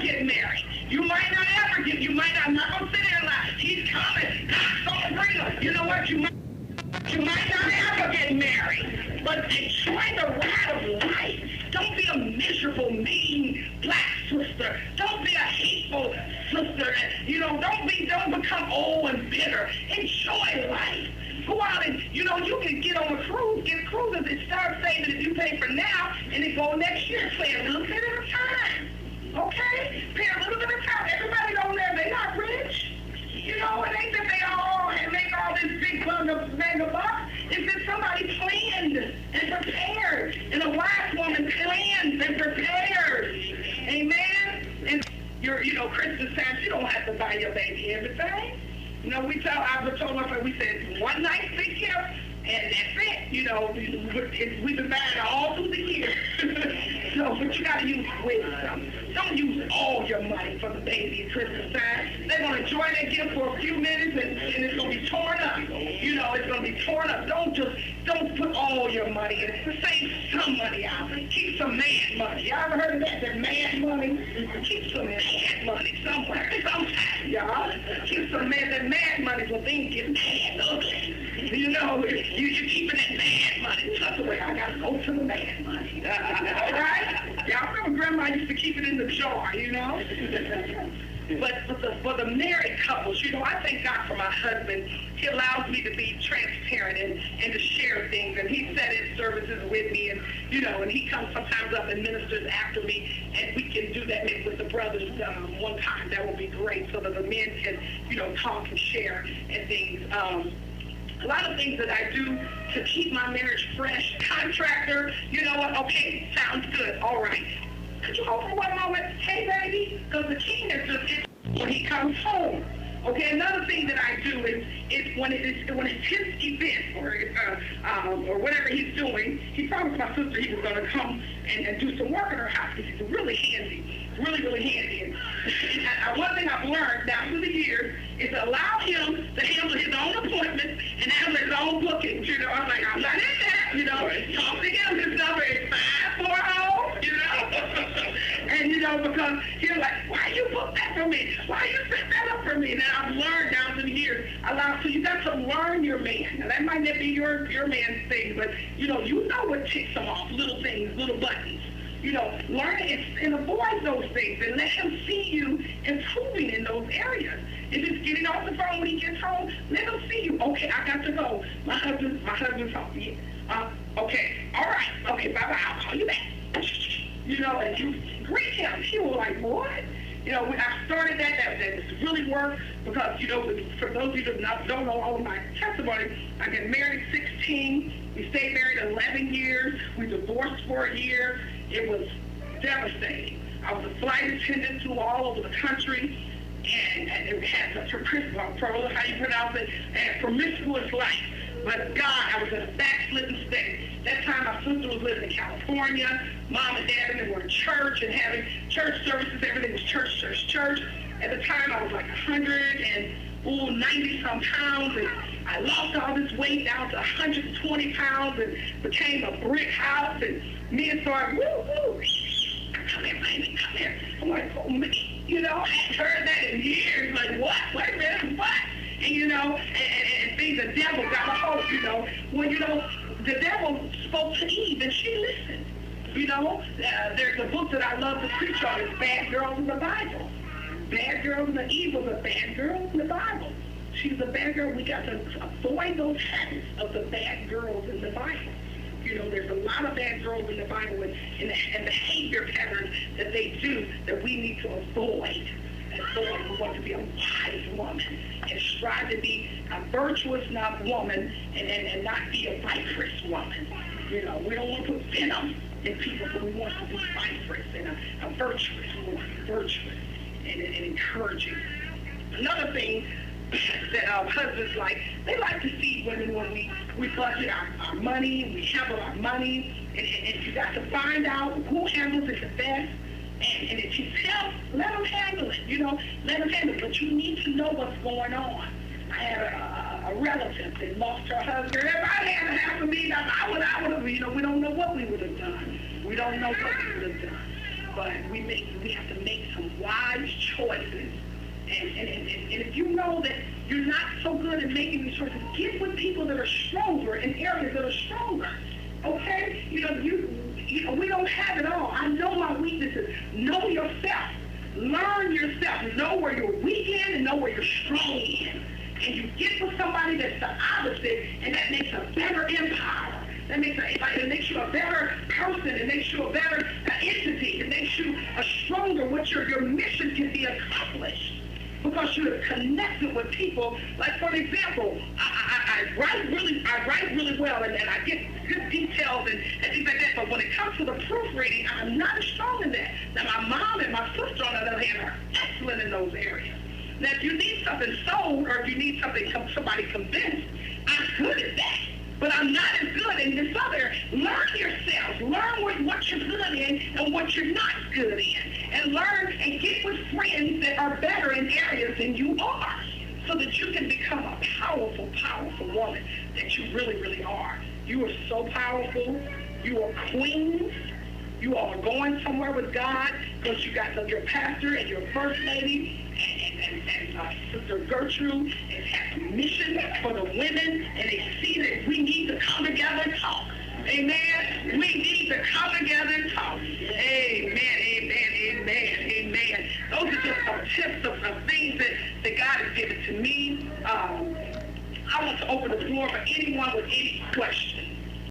ever get married. You might not ever get, you might not, I'm not going to sit there and lie. He's coming. God's going to bring us. You know what? You might not ever get married, but enjoy the ride of life. Don't be a miserable, mean black sister. Don't be a hateful sister. Don't become old and bitter. Enjoy life. Go out and, you can get on a cruise, get cruises and start saving if you pay for now, and then go next year, pay a little bit at a time. Okay? Pay a little bit at a time. Everybody don't live, they're not rich. It ain't that they all make all this big mega bucks. It's that somebody planned and prepared. And a wise woman plans and prepares. Amen? And Christmas time, you don't have to buy your baby everything. I told my friend, we said one nice big gift, and that's it. We've been buying all through the year. But you got to use wisdom. Don't use all your money for the baby at Christmas time. They're going to enjoy their gift for a few minutes, and it's going to be torn up. It's going to be torn up. Don't put all your money in it. Save some money out. Keep some man money. Y'all ever heard of that? That man money? Keep some man money somewhere. Sometime, y'all. Keep some man. That man money is when things get mad ugly. You're keeping that man money. That's the way I got to go to the man money. All right? Y'all remember Grandma used to keep it in the jar, But for the married couples, I thank God for my husband. He allows me to be transparent and to share things. And he sat in services with me, and he comes sometimes up and ministers after me, and we can do that maybe with the brothers one time. That would be great, so that the men can, talk and share and things. A lot of things that I do to keep my marriage fresh. Contractor, you know what? Okay, sounds good. All right. Could you hold for one moment? Hey, baby, because the king is just when he comes home. Okay, another thing that I do is when it's his event or whatever he's doing, he promised my sister he was going to come and do some work in her house because he's really handy, really handy. And one thing I've learned now through the years is to allow him to handle his own appointments and handle his own bookings. I'm like, I'm not in that. Talk to him. His number is 540. And because he's like, why you book that for me? Why you set that up for me? And then I've learned down through the years, so you got to learn your man. Now that might not be your man's thing, but you know what ticks him off, little things, little buttons. Learn it and avoid those things and let him see you improving in those areas. If it's getting off the phone when he gets home, let him see you. Okay, I got to go. My husband's home. Yeah. Okay, all right. Okay, bye-bye. I'll call you back. And you greet him. He was like, what? When I started that really worked because, for those of you that don't know all of my testimony, I got married at 16. We stayed married 11 years. We divorced for a year. It was devastating. I was a flight attendant to all over the country, and it had such a how you pronounce it, and promiscuous life. But God, I was in a backslidden state. That time my sister was living in California. Mom and dad and they were in church and having church services. Everything was church. At the time I was like 90-some pounds, and I lost all this weight down to 120 pounds and became a brick house, and men started, woo, come here, baby, come here. I'm like, oh, man, I hadn't heard that in years. Like, what? Wait a minute, what? And, and things, the devil got a hold, when, the devil spoke to Eve, and she listened. There's a book that I love to preach on, it's Bad Girls in the Bible. Bad Girls in the Eve was a bad girl in the Bible. She's a bad girl. We got to avoid those habits of the bad girls in the Bible. There's a lot of bad girls in the Bible and behavior patterns that they do that we need to avoid. We want to be a wise woman and strive to be a virtuous woman and not be a viperous woman. We don't want to put venom in people, but we want to be viperous and a virtuous. We want to be virtuous and encouraging. Another thing that husbands they like to see women when we budget our money, we handle our money, and you got to find out who handles it the best. And if it's him, let him handle it, let him handle it. But you need to know what's going on. I had a relative that lost her husband. If I had half of me, I would have, we don't know what we would have done. We don't know what we would have done. But we have to make some some wise choices. And if you know that you're not so good at making these choices, get with people that are stronger in areas that are stronger. Okay? You know, we don't have it all. I know my weaknesses. Know yourself. Learn yourself. Know where you're weak in and know where you're strong in. And you get with somebody that's the opposite, and that makes a better empire. It makes you a better person. It makes you a better entity. It makes you a stronger. Your mission can be accomplished because you have connected with people. Like, for example, I write really well, and I get good details and things like that. But when it comes to the proofreading, I'm not as strong in that. Now, my mom and my sister, on the other hand, are excellent in those areas. Now, if you need something sold or if you need somebody convinced, I'm good at that. But I'm not as good in this other. Learn yourself. Learn what you're good in and what you're not good in. And learn and get with friends that are better in areas than you are, so that you can become a powerful, powerful woman that you really, really are. You are so powerful. You are queens. You all are going somewhere with God because you got your pastor and your first lady and Sister Gertrude has a mission for the women, and they see that we need to come together and talk. Amen. We need to come together and talk. Amen, amen, amen, amen. Those are just some tips of things that God has given to me. I want to open the floor for anyone with any questions.